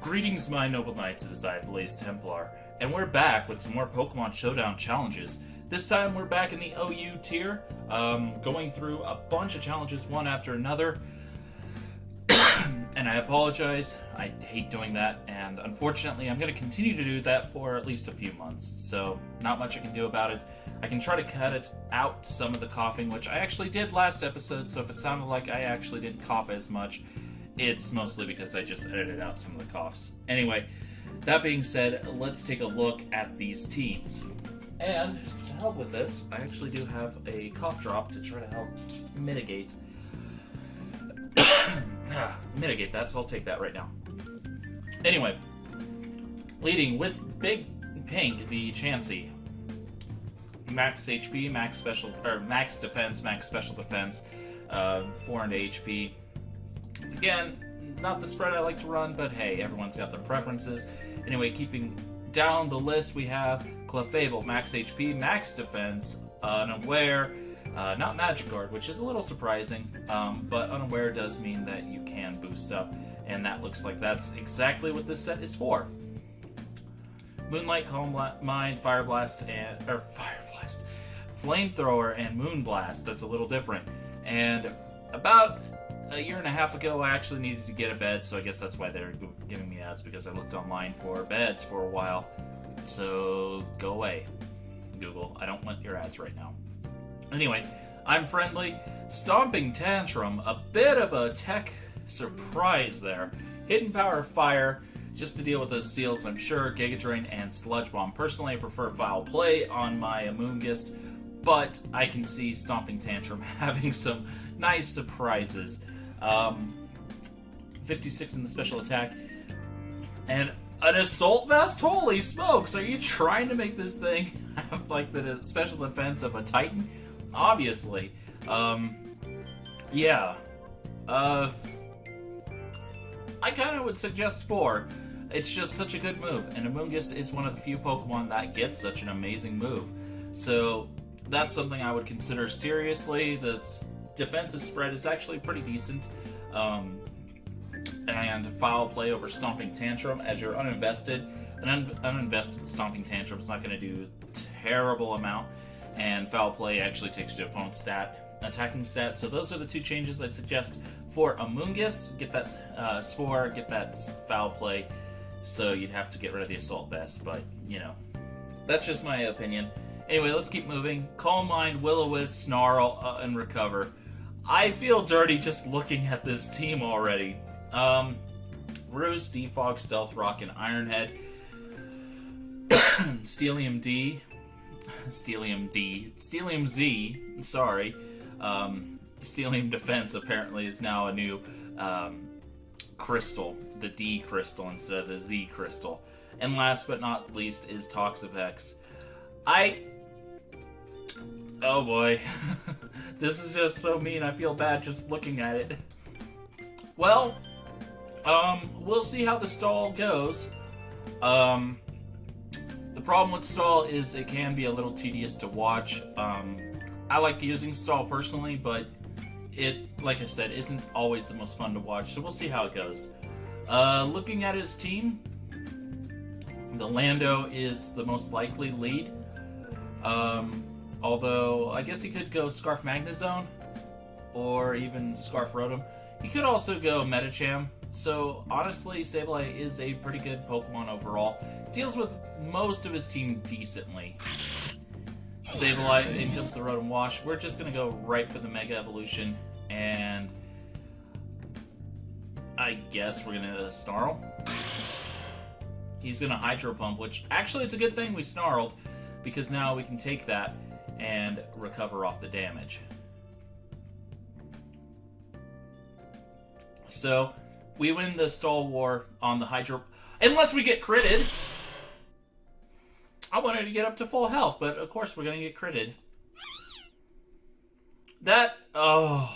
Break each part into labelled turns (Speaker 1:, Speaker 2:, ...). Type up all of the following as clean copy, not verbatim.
Speaker 1: Greetings, my noble knights, as I Blaze Templar, and we're back with some more Pokemon Showdown challenges. This time we're back in the OU tier, going through a bunch of challenges one after another. And I apologize, I hate doing that, and unfortunately I'm going to continue to do that for at least a few months, so not much I can do about it. I can try to cut it out, some of the coughing, which I actually did last episode, so if it sounded like I actually didn't cough as much, it's mostly because I just edited out some of the coughs. Anyway, that being said, let's take a look at these teams. And to help with this, I actually do have a cough drop to try to help mitigate that, so I'll take that right now. Anyway, leading with Big Pink, the Chansey. Max HP, max special, or max defense, max special defense, 400 HP. Again, not the spread I like to run, but hey, everyone's got their preferences. Anyway, keeping down the list, we have Clefable, max HP, max defense, Unaware, not Magic Guard, which is a little surprising, but Unaware does mean that you can boost up, and that looks like that's exactly what this set is for. Moonlight, Calm Mind, Fire Blast, Flamethrower, and Moonblast. That's a little different. And about a year and a half ago, I actually needed to get a bed, so I guess that's why they're giving me ads, because I looked online for beds for a while. So go away, Google. I don't want your ads right now. Anyway, I'm friendly. Stomping Tantrum, a bit of a tech surprise there. Hidden Power Fire, just to deal with those steals, I'm sure. Giga Drain and Sludge Bomb. Personally, I prefer Foul Play on my Amoonguss, but I can see Stomping Tantrum having some nice surprises. 56 in the special attack. And an Assault Vest? Holy smokes! Are you trying to make this thing have like the special defense of a Titan? Obviously. Yeah. I kind of would suggest 4. It's just such a good move, and Amoonguss is one of the few Pokemon that gets such an amazing move. So that's something I would consider seriously. The defensive spread is actually pretty decent. And Foul Play over Stomping Tantrum as you're uninvested. An uninvested Stomping Tantrum is not going to do terrible amount, and Foul Play actually takes the opponent's attacking stat. So those are the two changes I'd suggest for Amoonguss. Get that Spore, get that Foul Play. So you'd have to get rid of the Assault Vest, but you know, that's just my opinion. Anyway, let's keep moving. Calm Mind, Will-O-Wisp, Snarl, and Recover. I feel dirty just looking at this team already. Ruse, Defog, Stealth Rock, and Ironhead. Steelium Z, sorry. Steelium Defense apparently is now a new crystal, the D crystal instead of the Z crystal. And last but not least is Toxapex. Oh boy. This is just so mean, I feel bad just looking at it. Well, we'll see how the stall goes. The problem with stall is it can be a little tedious to watch. I like using stall personally, but it, like I said, isn't always the most fun to watch, so we'll see how it goes. Looking at his team, the Lando is the most likely lead. Although, I guess he could go Scarf Magnezone, or even Scarf Rotom. He could also go Medicham. So, honestly, Sableye is a pretty good Pokemon overall. Deals with most of his team decently. Sableye, in comes the Rotom Wash. We're just going to go right for the Mega Evolution, and I guess we're going to Snarl. He's going to Hydro Pump, which actually it's a good thing we Snarled, because now we can take that and recover off the damage. So, we win the stall war on the Hydro... Unless we get critted! I wanted to get up to full health, but of course we're going to get critted. That... Oh...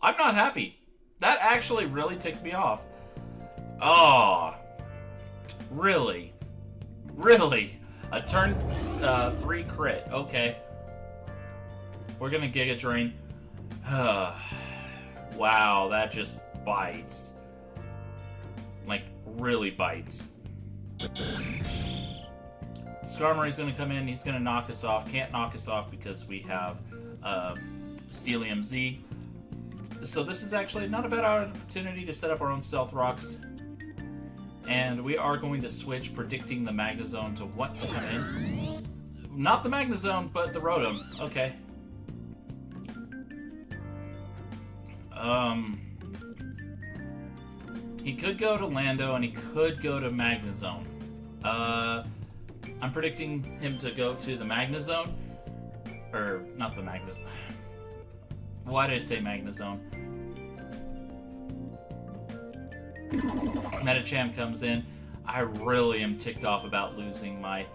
Speaker 1: I'm not happy. That actually really ticked me off. Oh... Really? Really? A turn 3 crit. Okay. We're going to Giga Drain. Wow, that just bites. Like, really bites. Skarmory's going to come in. He's going to knock us off. Can't knock us off because we have Steelium Z. So this is actually not a bad opportunity to set up our own Stealth Rocks. And we are going to switch, predicting the Magnezone to what to come in. Not the Magnezone, but the Rotom. Okay. He could go to Lando, and he could go to Magnezone. I'm predicting him to go to the Magnezone. Or, not the Magnezone. Why did I say Magnezone? Medicham comes in. I really am ticked off about losing my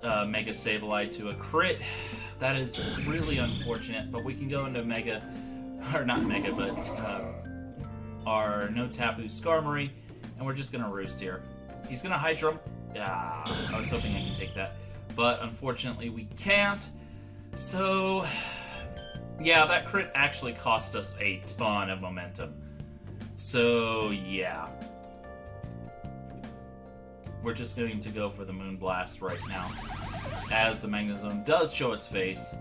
Speaker 1: Mega Sableye to a crit. That is really unfortunate, but we can go into Mega, or not Mega, but our No Tapu Skarmory, and we're just going to roost here. He's going to High Jump. I was hoping I could take that, but unfortunately we can't. So, yeah, that crit actually cost us a ton of momentum. So, yeah. We're just going to go for the Moonblast right now, as the Magnezone does show its face.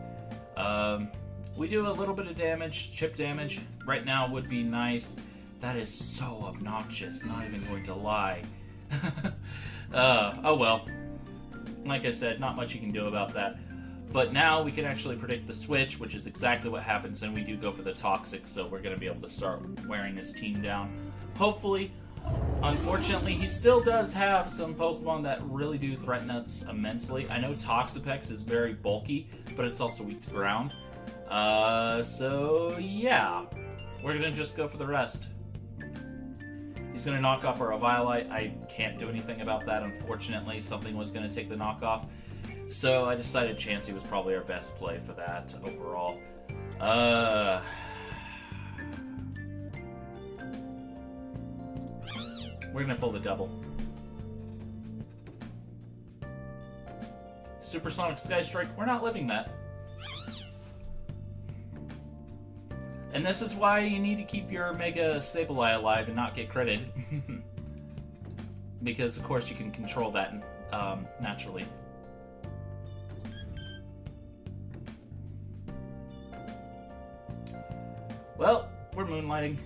Speaker 1: We do a little bit of damage, chip damage. Right now would be nice. That is so obnoxious, not even going to lie. Oh well. Like I said, not much you can do about that. But now we can actually predict the switch, which is exactly what happens, and we do go for the Toxic, so we're going to be able to start wearing his team down. Hopefully. Unfortunately, he still does have some Pokemon that really do threaten us immensely. I know Toxapex is very bulky, but it's also weak to ground. So yeah. We're going to just go for the rest. He's going to knock off our Eviolite. I can't do anything about that, unfortunately. Something was going to take the knockoff. So I decided Chansey was probably our best play for that overall. We're going to pull the double. Supersonic Sky Strike, we're not living that. And this is why you need to keep your Mega Sableye alive and not get critted. Because, of course, you can control that naturally. Well, we're moonlighting.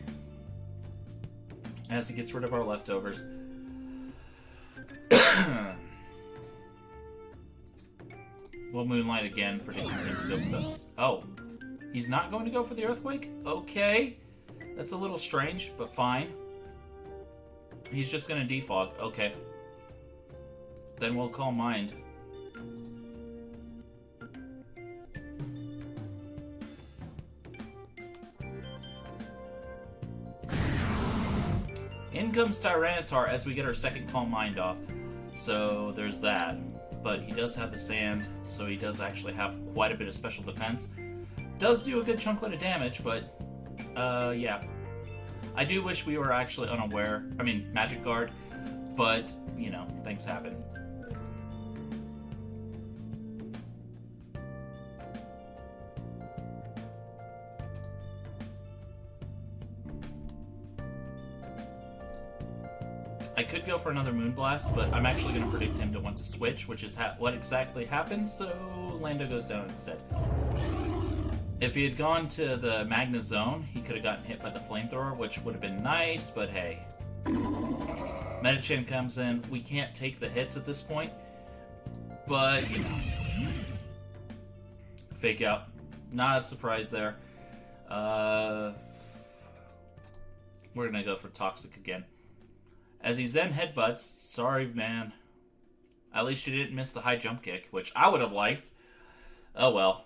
Speaker 1: As he gets rid of our leftovers. We'll moonlight again, predicting him to go for the... Oh. He's not going to go for the Earthquake? Okay. That's a little strange, but fine. He's just going to defog. Okay. Then we'll call Mind. In comes Tyranitar as we get our second Calm Mind off. So there's that. But he does have the Sand, so he does actually have quite a bit of special defense. Does do a good chunklet of damage, but yeah. I do wish we were actually unaware. I mean, Magic Guard, but, you know, things happen. I could go for another Moonblast, but I'm actually going to predict him to want to switch, which is what exactly happens, so Lando goes down instead. If he had gone to the Magnezone, he could have gotten hit by the Flamethrower, which would have been nice, but hey. Medicham comes in. We can't take the hits at this point, but, you know. Fake out. Not a surprise there. We're going to go for Toxic again. As he Zen Headbutts, sorry, man. At least you didn't miss the high jump kick, which I would have liked. Oh, well.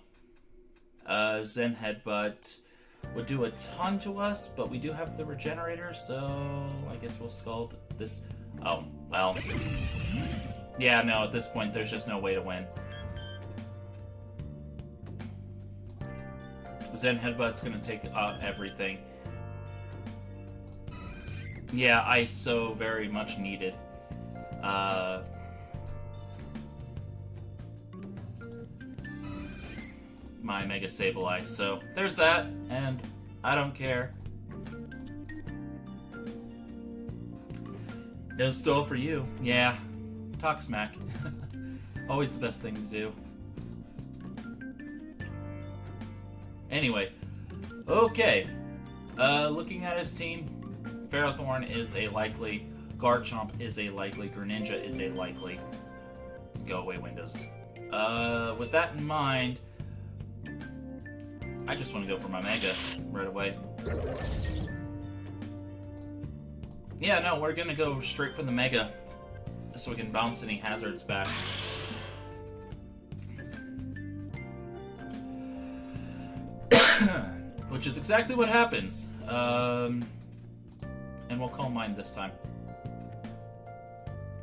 Speaker 1: Zen Headbutt would do a ton to us, but we do have the Regenerator, so I guess we'll Scald this. Oh, well. Yeah, no, at this point, there's just no way to win. Zen Headbutt's going to take out everything. Yeah, I so very much needed. My Mega Sableye. So, there's that, and I don't care. No stole for you. Yeah. Talk smack. Always the best thing to do. Anyway. Okay. Looking at his team, Ferrothorn is a likely, Garchomp is a likely, Greninja is a likely. Go away, Windows. With that in mind, I just want to go for my Mega right away. Yeah, no, we're gonna go straight for the Mega so we can bounce any hazards back. Which is exactly what happens. And we'll call mine this time.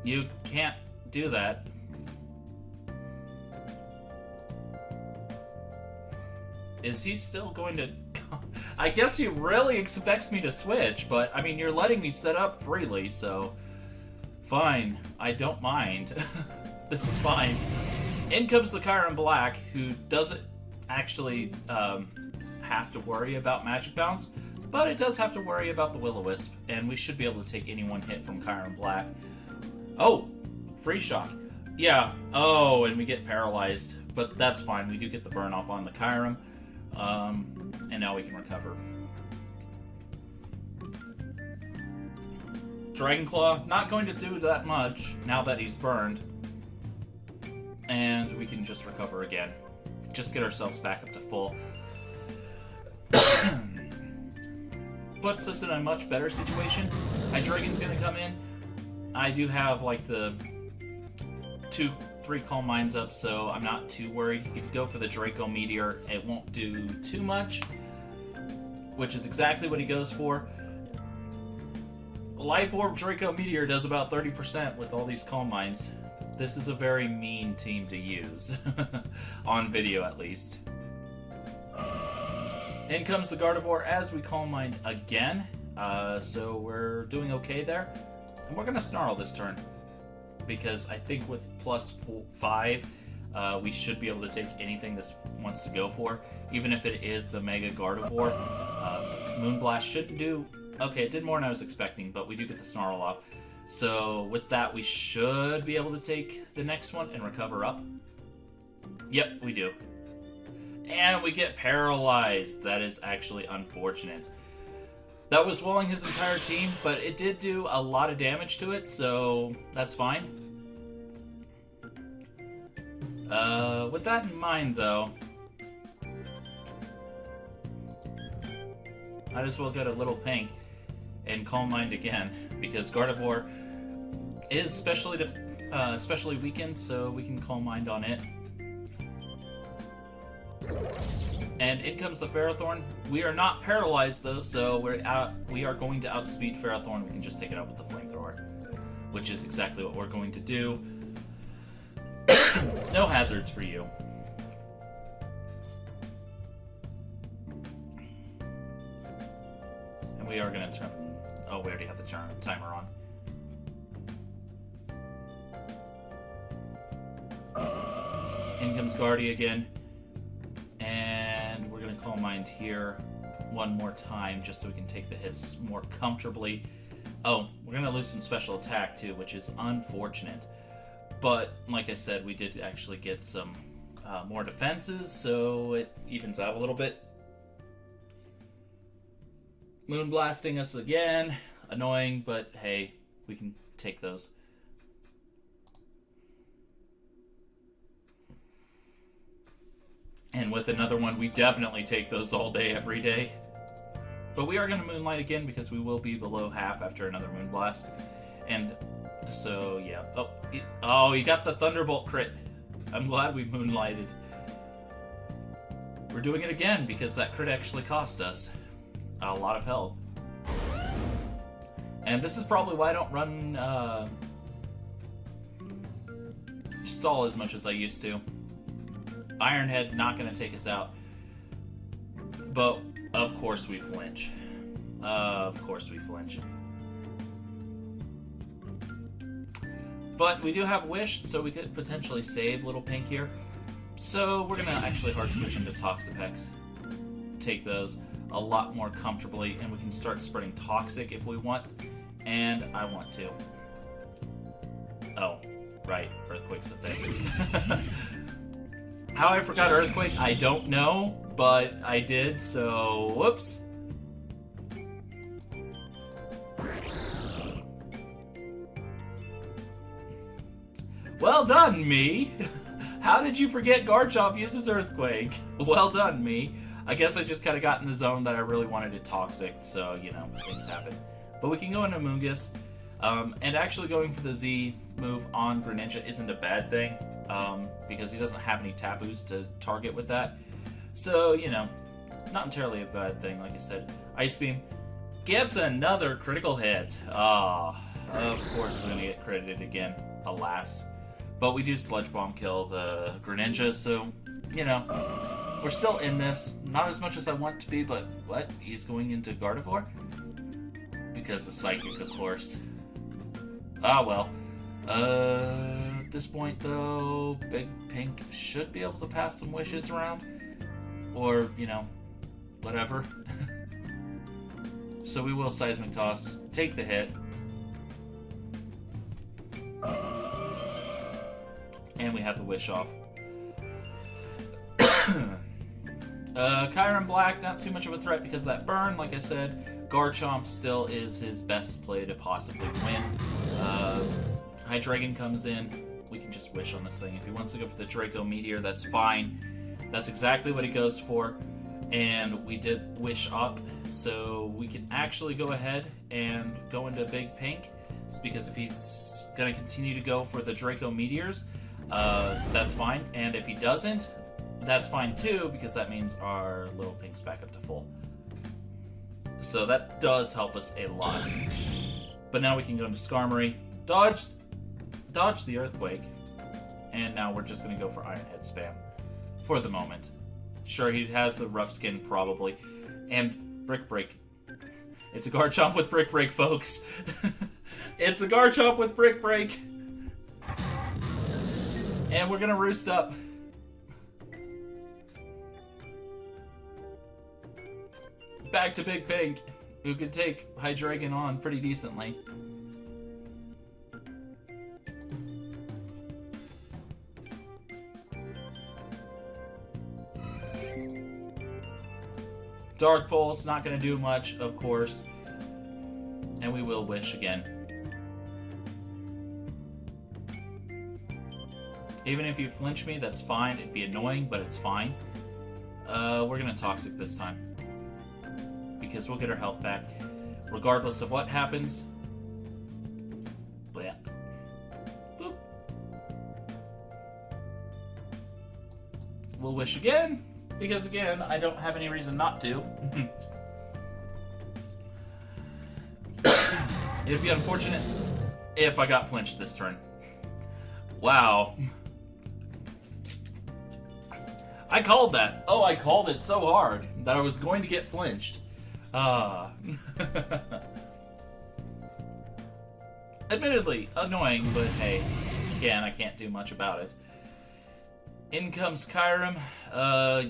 Speaker 1: You can't do that. Is he still going to... I guess he really expects me to switch, but, I mean, you're letting me set up freely, so... Fine. I don't mind. This is fine. In comes the Kyurem Black, who doesn't actually have to worry about Magic Bounce, but it does have to worry about the Will-O-Wisp, and we should be able to take any one hit from Kyurem Black. Oh! Freeze Shock. Yeah. Oh, and we get paralyzed, but that's fine. We do get the burn off on the Kyurem. And now we can recover. Dragon Claw, not going to do that much now that he's burned. And we can just recover again. Just get ourselves back up to full. Puts us in a much better situation. Hydreigon's gonna come in. I do have like the 2-3 Calm Minds up, so I'm not too worried. He could go for the Draco Meteor. It won't do too much, which is exactly what he goes for. Life Orb Draco Meteor does about 30% with all these Calm Minds. This is a very mean team to use. On video, at least. In comes the Gardevoir as we Calm Mind again. So we're doing okay there. And we're going to Snarl this turn. Because I think with +5, we should be able to take anything this wants to go for. Even if it is the Mega Gardevoir. Moonblast shouldn't do... Okay, it did more than I was expecting, but we do get the Snarl off. So with that, we should be able to take the next one and recover up. Yep, we do. And we get paralyzed. That is actually unfortunate. That was walling his entire team, but it did do a lot of damage to it, so that's fine. With that in mind, though, might as well get a little pink and Calm Mind again, because Gardevoir is specially weakened, so we can Calm Mind on it. And in comes the Ferrothorn. We are not paralyzed though, so we are going to outspeed Ferrothorn. We can just take it out with the Flamethrower, which is exactly what we're going to do. No hazards for you. And we are going to turn... Oh, we already have the timer on. In comes Guardy again. And we're going to Calm Mind here one more time just so we can take the hits more comfortably. Oh, we're going to lose some special attack too, which is unfortunate. But, like I said, we did actually get some more defenses, so it evens out a little bit. Moonblasting us again. Annoying, but hey, we can take those. And with another one, we definitely take those all day, every day. But we are going to Moonlight again because we will be below half after another Moonblast. And so, yeah. Oh, you got the Thunderbolt crit. I'm glad we Moonlighted. We're doing it again because that crit actually cost us a lot of health. And this is probably why I don't run Stall as much as I used to. Iron Head not going to take us out. But, of course we flinch. Of course we flinch. But we do have Wish, so we could potentially save Little Pink here. So we're going to actually hard switch into Toxapex. Take those a lot more comfortably, and we can start spreading Toxic if we want. And I want to. Oh, right. Earthquake's a thing. How I forgot Earthquake, I don't know, but I did, so whoops. Well done, me! How did you forget Garchomp uses Earthquake? Well done, me. I guess I just kind of got in the zone that I really wanted it Toxic, so, you know, things happen. But we can go into Mungus, and actually going for the Z move on Greninja isn't a bad thing, because he doesn't have any Tabus to target with that. So, you know, not entirely a bad thing, like I said. Ice Beam gets another critical hit. Ah, of course we're going to get credited again, alas. But we do Sludge Bomb kill the Greninja, so, you know, we're still in this. Not as much as I want to be, but what? He's going into Gardevoir? Because the Psychic, of course. Ah, well. At this point, though, Big Pink should be able to pass some wishes around. Or, you know, whatever. So we will Seismic Toss, take the hit. And we have the Wish off. Kyurem Black, not too much of a threat because of that burn. Like I said, Garchomp still is his best play to possibly win. Hydreigon comes in. We can just Wish on this thing. If he wants to go for the Draco Meteor, that's fine. That's exactly what he goes for. And we did Wish up, so we can actually go ahead and go into Big Pink. It's because if he's going to continue to go for the Draco Meteors, that's fine. And if he doesn't, that's fine too, because that means our Little Pink's back up to full. So that does help us a lot. But now we can go into Skarmory, dodge the Earthquake, and now we're just going to go for Iron Head spam for the moment. Sure, he has the Rough Skin probably, and Brick Break. It's a Garchomp with Brick Break, folks. It's a Garchomp with Brick Break. And we're going to Roost up. Back to Big Pink, who could take Hydreigon on pretty decently. Dark Pulse, not going to do much, of course. And we will Wish again. Even if you flinch me, that's fine. It'd be annoying, but it's fine. We're going to Toxic this time. Because we'll get our health back. Regardless of what happens. Blah. Boop. We'll Wish again. Because again, I don't have any reason not to. It'd be unfortunate if I got flinched this turn. Wow. I called that. Oh, I called it so hard that I was going to get flinched. Admittedly, annoying, but hey, again, I can't do much about it. In comes Kyurem.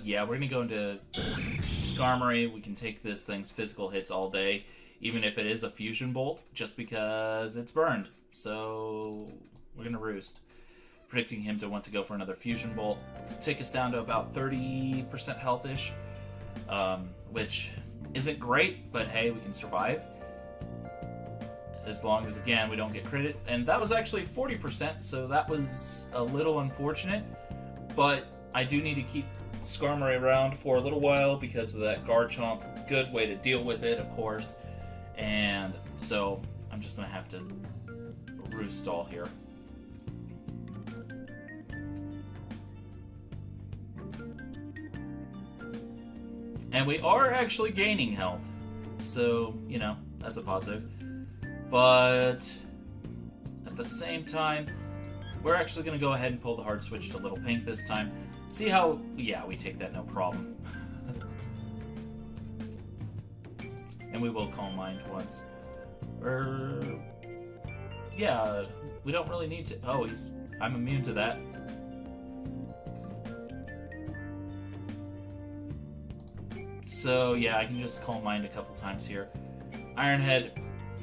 Speaker 1: Yeah, we're gonna go into Skarmory. We can take this thing's physical hits all day, even if it is a Fusion Bolt, just because it's burned. So we're gonna Roost, predicting him to want to go for another Fusion Bolt, take us down to about 30% health-ish, which isn't great, but hey, we can survive. As long as, again, we don't get critted. And that was actually 40%, so that was a little unfortunate. But I do need to keep Skarmory around for a little while because of that Garchomp. Good way to deal with it, of course. And so I'm just going to have to Roost stall here. And we are actually gaining health. So, you know, that's a positive. But at the same time, we're actually going to go ahead and pull the hard switch to Little Pink this time. See how... Yeah, we take that no problem. And we will Calm Mind once. Yeah, we don't really need to... Oh, I'm immune to that. So, yeah, I can just Calm Mind a couple times here. Iron Head,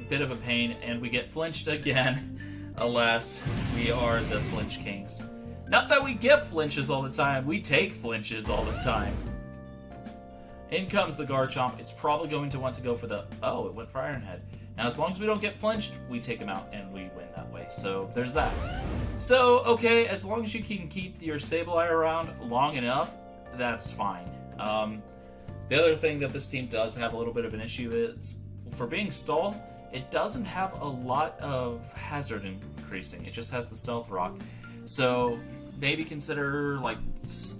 Speaker 1: bit of a pain, and we get flinched again. Alas, we are the flinch kings. Not that we get flinches all the time, we take flinches all the time. In comes the Garchomp. It's probably going to want to go for the... Oh, it went for Iron Head. Now, as long as we don't get flinched, we take him out and we win that way. So, there's that. So, okay, as long as you can keep your Sableye around long enough, that's fine. The other thing that this team does have a little bit of an issue is, for being stall, it doesn't have a lot of hazard increasing. It just has the Stealth Rock. So, maybe consider, like,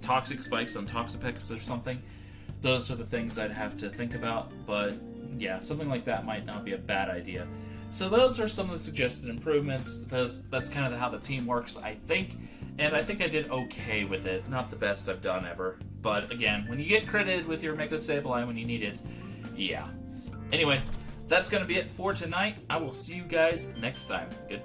Speaker 1: Toxic Spikes on Toxapex or something. Those are the things I'd have to think about, but yeah, something like that might not be a bad idea. So those are some of the suggested improvements. That's kind of how the team works, I think, and I think I did okay with it. Not the best I've done ever, but again, when you get critted with your Mega Sableye when you need it, yeah. Anyway, that's going to be it for tonight. I will see you guys next time. Goodbye.